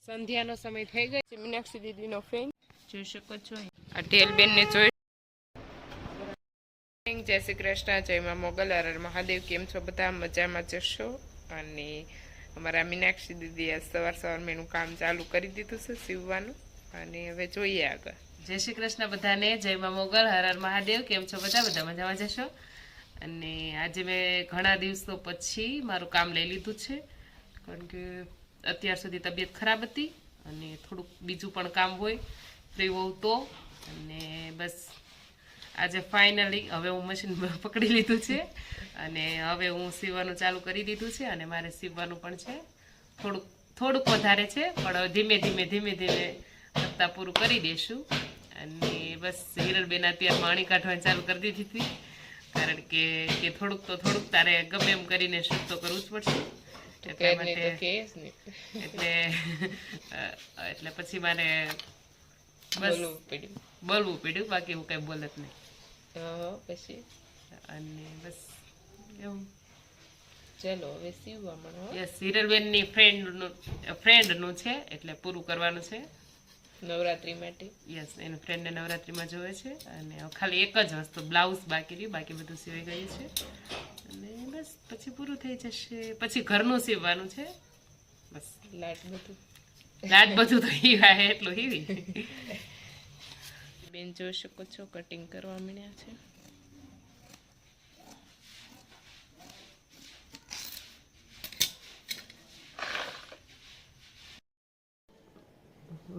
સંધ્યાનો સમય થઈ ગયો છે. મીનાક્ષી દીદીનો ફ્રેન્ડ જોઈ શકો છો. આ ટેલબેનને જોઈ. જય શ્રી કૃષ્ણ, જય માં મોગલ, હર મહાદેવ. કેમ છો બધા? મજામાં જશો. અને અમારા મીનાક્ષી દીદીએ સવાર મેનું કામ ચાલુ કરી દીધું છે સીવવાનું. અને હવે જોઈએ આગળ. જય શ્રી કૃષ્ણ બધાને, જય માં મોગલ, હર હર મહાદેવ. કેમ છો બધા? બધા મજામાં જશો. અને આજે મેં ઘણા દિવસો પછી મારું કામ લઈ લીધું છે, કારણ કે અત્યાર સુધી તબિયત ખરાબ હતી અને થોડુંક બીજું પણ કામ હોય ફ્રી હોઉં તો. અને બસ આજે ફાઇનલી હવે હું મશીન પકડી લીધું છે અને હવે હું સીવવાનું ચાલુ કરી દીધું છે. અને મારે સીવવાનું પણ છે, થોડુંક વધારે છે, પણ ધીમે ધીમે કરતાં પૂરું કરી દઈશું. અને બસ હિરલબેન અત્યારે માણી કાઢવાની ચાલુ કરી દીધી હતી, કારણ કે થોડુંક તારે ગમે એમ કરીને શૂટ તો કરવું જ પડશે. એટલે પછી મારે બસ બોલવું પડ્યું, બાકી હું કઈ બોલત નહીં પછી. અને બસ એવું. ચલો હવે સીવવા મળો. યસ, હિરલબેનની ફ્રેન્ડનું છે, એટલે પૂરું કરવાનું છે નવરાત્રી માટે. યસ, એની ફ્રેન્ડને નવરાત્રીમાં જોવે છે. અને ખાલી એક જ વસ્તુ બ્લાઉઝ બાકી રહ્યું, બાકી બધું સીવાઈ ગયું છે. અને બસ પછી પૂરું થઈ જશે. પછી ઘરનું સીવવાનું છે બસ. લાટ બધું તો હીવાય એટલું હીવી. બેન જોઈ શકો છો, કટિંગ કરવા માંડ્યા છે.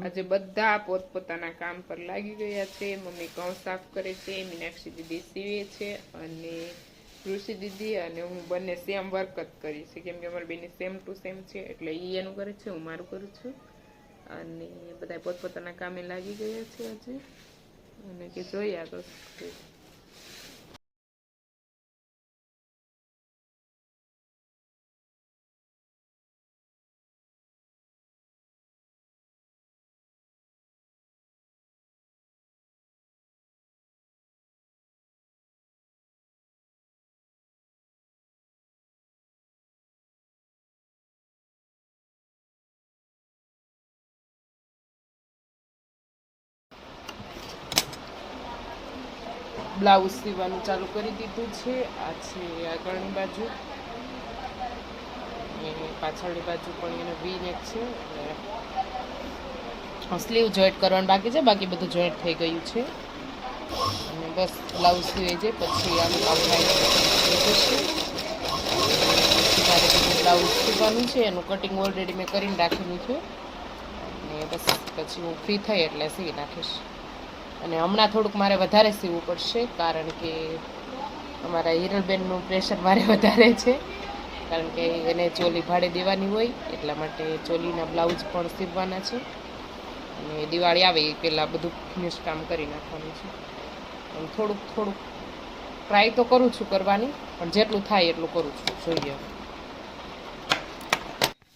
આજે બધા પોતપોતાના કામ પર લાગી ગયા છે. મમ્મી ઘઉં સાફ કરે છે, મીનાક્ષી દીદી સીવે છે, અને ઋષિ દીદી અને હું બંને સેમ વર્ક જ કરી છે, કેમ કે અમારી બેની સેમ ટુ સેમ છે. એટલે એ એનું કરે છે, હું મારું કરું છું. અને બધા પોતપોતાના કામે લાગી ગયા છે આજે. અને કે જોઈએ તો બ્લાઉઝ સીવવાનું ચાલુ કરી દીધું છે. આ છે આગળની બાજુ, પાછળની બાજુ પણ એને વી નેક છે. સ્લીવ જોઈન્ટ કરવાનું બાકી છે, બાકી બધું જોઈન્ટ થઈ ગયું છે. અને બસ બ્લાઉઝ સીવાઈ જાય પછી આનું કામ થાય છે. મારે બીજું બ્લાઉઝ સીવવાનું છે, એનું કટિંગ ઓલરેડી મેં કરીને રાખેલું છે. અને બસ પછી હું ફ્રી થઈ એટલે સીવી નાખીશ. અને હમણાં થોડુંક મારે વધારે સીવવું પડશે, કારણ કે અમારા હિરલબેનનું પ્રેશર મારે વધારે છે, કારણ કે એને ચોલી ભાડે દેવાની હોય, એટલા માટે ચોલીના બ્લાઉઝ પણ સીવવાના છે. અને દિવાળી આવે એ પહેલાં બધું ફિનિશ કામ કરી નાખવાનું છે. થોડુંક ટ્રાય તો કરું છું કરવાની, પણ જેટલું થાય એટલું કરું છું. જોઈએ,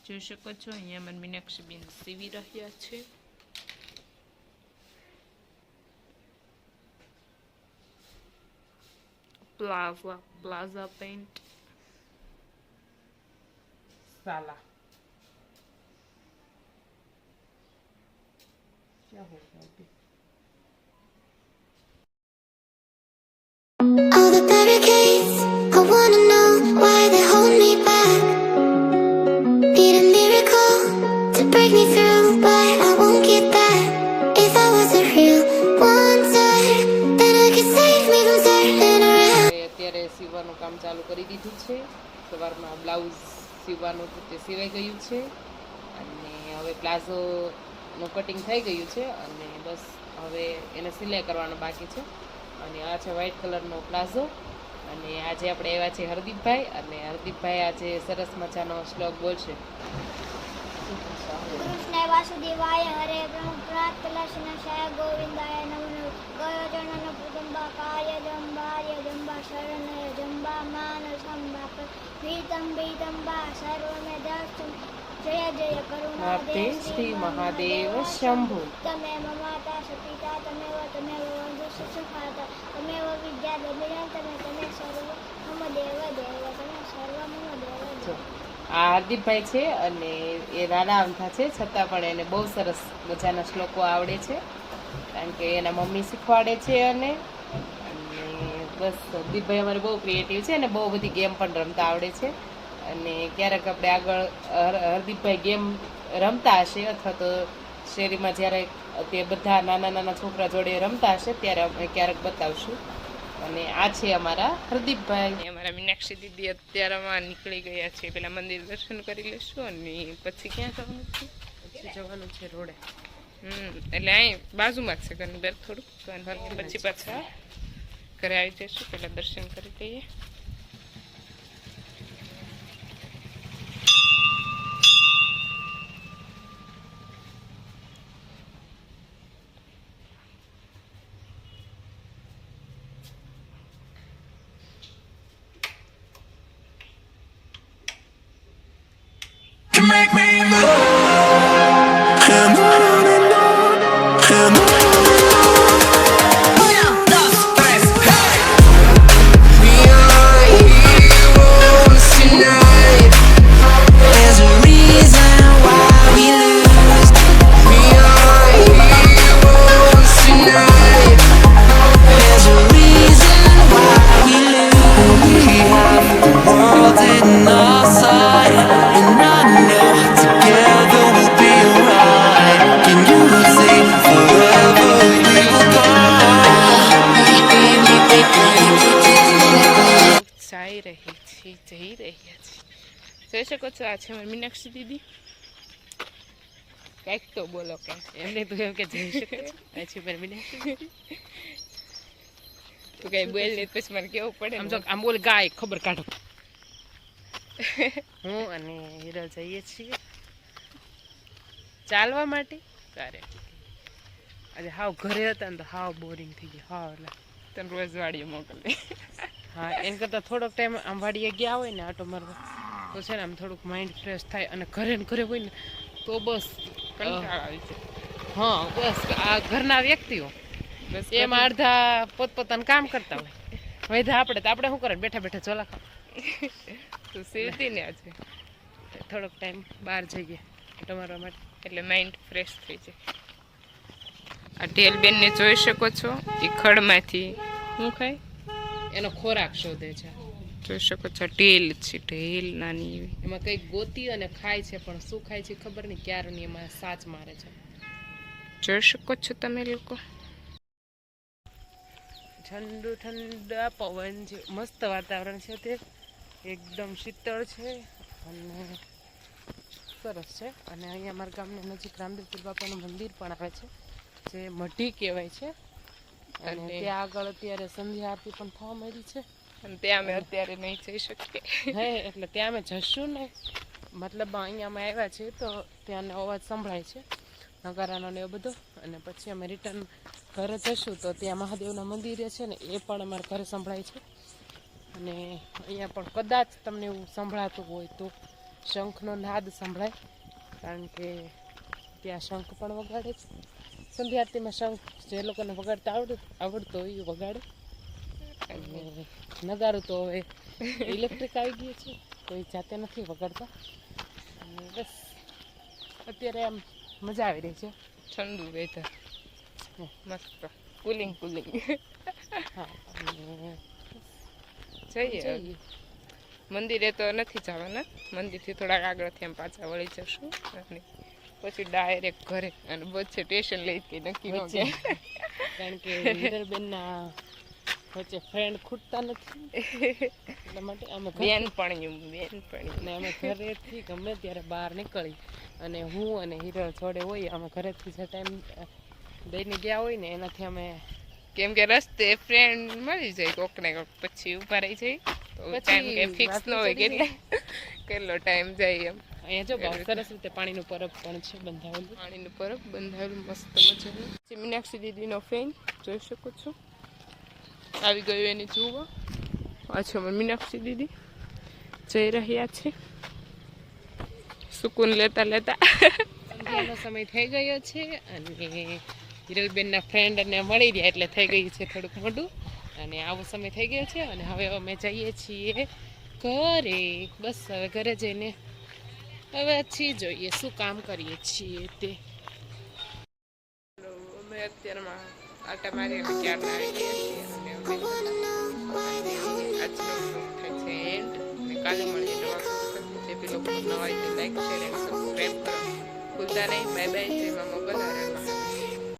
જોઈ શકો છો અહીંયા મને મીનાક્ષીબેન સીવી રહ્યા છે. પ્લાઝા પેન્ટ साला क्या हो गया अभी? All the barricades, I wanna know why they hold me back. Need a miracle to break me through, but I won't get back. If I wasn't real wonder, then I could save me from turning around. અત્યારે સીવવાનું કામ ચાલુ કરી દીધું છે. સવારમાં blouse સીવવાનું હતું તે સીવાઈ ગયું છે. અને હવે પ્લાઝોનું કટિંગ થઈ ગયું છે. અને બસ હવે એને સિલાઈ કરવાનો બાકી છે. અને આ છે વ્હાઇટ કલરનો પ્લાઝો. અને આજે આપણે આવ્યા છે હરદીપભાઈ, અને હરદીપભાઈ આજે સરસ મજાનો શ્લોક બોલશે. કૃષ્ણ વાસુદેવાય હરે બ્રહ્મપ્રાત કલશનાશાય ગોવિંદાય નમઃ. ગયો જનન પ્રજંબા કાર્ય જંબા શરણય જંબા માન સંબા ભીતંબા સર્વમેદસ્તુમ જય જય કરુણાદે શ્રી મહાદેવ શંભુ. તમેવ માતા સપિતા તમેવ વંદુ સુખાતા તમેવ વિદ્યા દમિના તમે સર્વ મમ દેવ તમે સર્વ મમ દેવ. આ હાર્દિકભાઈ છે અને એ નાના અમથા છે, છતાં પણ એને બહુ સરસ મજાના શ્લોકો આવડે છે, કારણ કે એના મમ્મી શીખવાડે છે. અને બસ દીપભાઈ અમારે બહુ ક્રિએટિવ છે અને બહુ બધી ગેમ પણ રમતા આવડે છે. અને ક્યારેક આપણે આગળ હરદીપભાઈ ગેમ રમતા હશે અથવા તો શેરીમાં જ્યારે તે બધા નાના નાના છોકરા જોડે રમતા હશે ત્યારે અમે ક્યારેક બતાવશું. અને આ છે અમારા હરદીપભાઈ. અમારા મીનાક્ષી દીદી અત્યારમાં નીકળી ગયા છે, પેલા મંદિર દર્શન કરી લેશું અને પછી ક્યાં જવાનું છે? પછી જવાનું છે રોડે. એટલે અહીં બાજુમાં જ છે ઘરની બેર થોડુંક, પછી પાછા ઘરે આવી જઈશું. પેલા દર્શન કરી લઈએ. Make me move and on and on and on. Una, dos, tres, hey! We are heroes tonight. There's a reason why we lose. We are heroes tonight. There's a reason why we lose. We have the world in our sight, and I know together we'll be alright. Can you say forever we will go? જઈ રહ્યા છે. જોઈ શકો છો, આ છે મારી મીનાક્ષી દીદી. કંઈક તો બોલો, કંઈક એમને તું એમ કે જઈ શકે છે. પછી મારી મીનાક્ષી તું કઈ બોલ નહીં પછી મને કેવું પડે. આમ જો આમ બોલ ગાય ખબર કાઢો. હું અને હિરલ જઈએ છીએ ચાલવા માટે. ત્યારે આજે હાવ ઘરે હતા ને તો હાવ બોરિંગ થઈ ગયું. હાવ એટલે તને રોજ વાડીએ મોકલે. હા, એમ કરતાં થોડોક ટાઈમ આમ વાડીએ ગયા હોય ને આટો મારવા તો છે ને આમ થોડુંક માઇન્ડ ફ્રેશ થાય. અને ઘરે ને ઘરે હોય ને તો બસ કંટાળો આવી જાય. હા, બસ આ ઘરના વ્યક્તિઓ બસ એમાં અડધા પોતપોતાનું કામ કરતા હોય, વૈધા આપણે તો આપણે શું કરે બેઠા બેઠા ચોલા ખાવ. તો સીધી ને આજે થોડોક ટાઈમ બહાર જઈએ તમારા માટે, એટલે માઇન્ડ ફ્રેશ થઈ જાય. આ ઢેલબેનને જોઈ શકો છો, એ ખડમાંથી શું ખાય એનો ખોરાક શોધે છે. જોઈ શકો છો, ઢેલ છે, ઢેલ નાની એવી. એમાં કંઈક ગોતી અને ખાય છે, પણ શું ખાય છે ખબર નહીં. ક્યારની એમાં સાચ મારે છે. જોઈ શકો છો તમે લોકો. ઠંડુ ઠંડા પવન છે, મસ્ત વાતાવરણ છે, તે એકદમ શીતળ છે અને સરસ છે. અને અહીંયા અમારા ગામની નજીક રામદેવપીર બાપાનું મંદિર પણ આવે છે, જે મઢી કહેવાય છે. અને ત્યાં આગળ અત્યારે સંધ્યા આરતી પણ થવા માંડી છે. અને ત્યાં અમે અત્યારે નહીં જઈ શકીએ. હે એટલે ત્યાં અમે જશું ને, મતલબ અહીંયા અમે આવ્યા છીએ તો ત્યાંનો અવાજ સંભળાય છે, નગારાનો ને એવું બધું. અને પછી અમે રિટર્ન ઘરે જશું તો ત્યાં મહાદેવના મંદિરે છે ને, એ પણ અમારા ઘરે સંભળાય છે. અને અહીંયા પણ કદાચ તમને એવું સંભળાતું હોય તો શંખનો નાદ સંભળાય, કારણ કે ત્યાં શંખ પણ વગાડે છે. સંધ્યા આરતીમાં શંખ જે લોકોને વગાડતા આવડતો હોય એ વગાડે. અને નગારું તો હવે ઇલેક્ટ્રિક આવી ગયું છે, કોઈ જાતે નથી વગાડતા. અને બસ અત્યારે આમ મજા આવી રહી છે. ઠંડુ વેધર, મસ્ત કુલિંગ. હા, અને જઈએ. મંદિરે તો નથી જવાના, મંદિરથી થોડાક આગળથી એમ પાછા વળી જશું અને પછી ડાયરેક્ટ ઘરે. અને વચ્ચે સ્ટેશન લઈ કે નક્કી ન કે, કારણ કે હિરલબેનના વચ્ચે ફ્રેન્ડ ખૂટતા નથી, એટલા માટે અમે બેનપણી અને અમે ઘરેથી ગમે ત્યારે બહાર નીકળી અને હું અને હિરલ જોડે હોય, અમે ઘરેથી જે ટાઈમ દઈને ગયા હોય ને એનાથી અમે, કેમ કે રસ્તે ફ્રેન્ડ મળી જાય કોક ને કોક, પછી ઉભા રહી જાય તો ટાઈમ કે ફિક્સ ન હોય કેટલો ટાઈમ જાય એમ. અહીંયા જો બહુ સરસ રીતે પાણીનું પરબ પણ છે બંધાવેલું. પાણીનું પરબ બંધાવેલું મસ્ત મજાનું. મીનાક્ષી દીદીનો ફ્રેન્ડ જોઈ શકો છો, આવી ગયું એની જોવા. અચ્છા, મીનાક્ષી દીદી જઈ રહ્યા છે સુકૂન લેતા લેતા. સંધ્યાનો સમય થઈ ગયો છે અને હિરલબેનના ફ્રેન્ડને મળી રહ્યા એટલે થઈ ગયું છે થોડુંક મોટું. અને આવો સમય થઈ ગયો છે અને હવે અમે જઈએ છીએ ઘરે. બસ હવે ઘરે જઈને હવે પછી જોઈએ શું કામ કરીએ છીએ તે. અમે અત્યારમાં આટા મારી અને ક્યારના આવી ગયા છીએ અને અમે આજનો બ્લોગ થાય છે એન્ડ અને કાલે મળીએ નવા બ્લોગ સાથે. જે બી લોકો નવા હોય તે લાઈક શેર અને સબસ્ક્રાઈબ કરો ભૂલતા નહીં. Bye bye. જય મા મોગલ.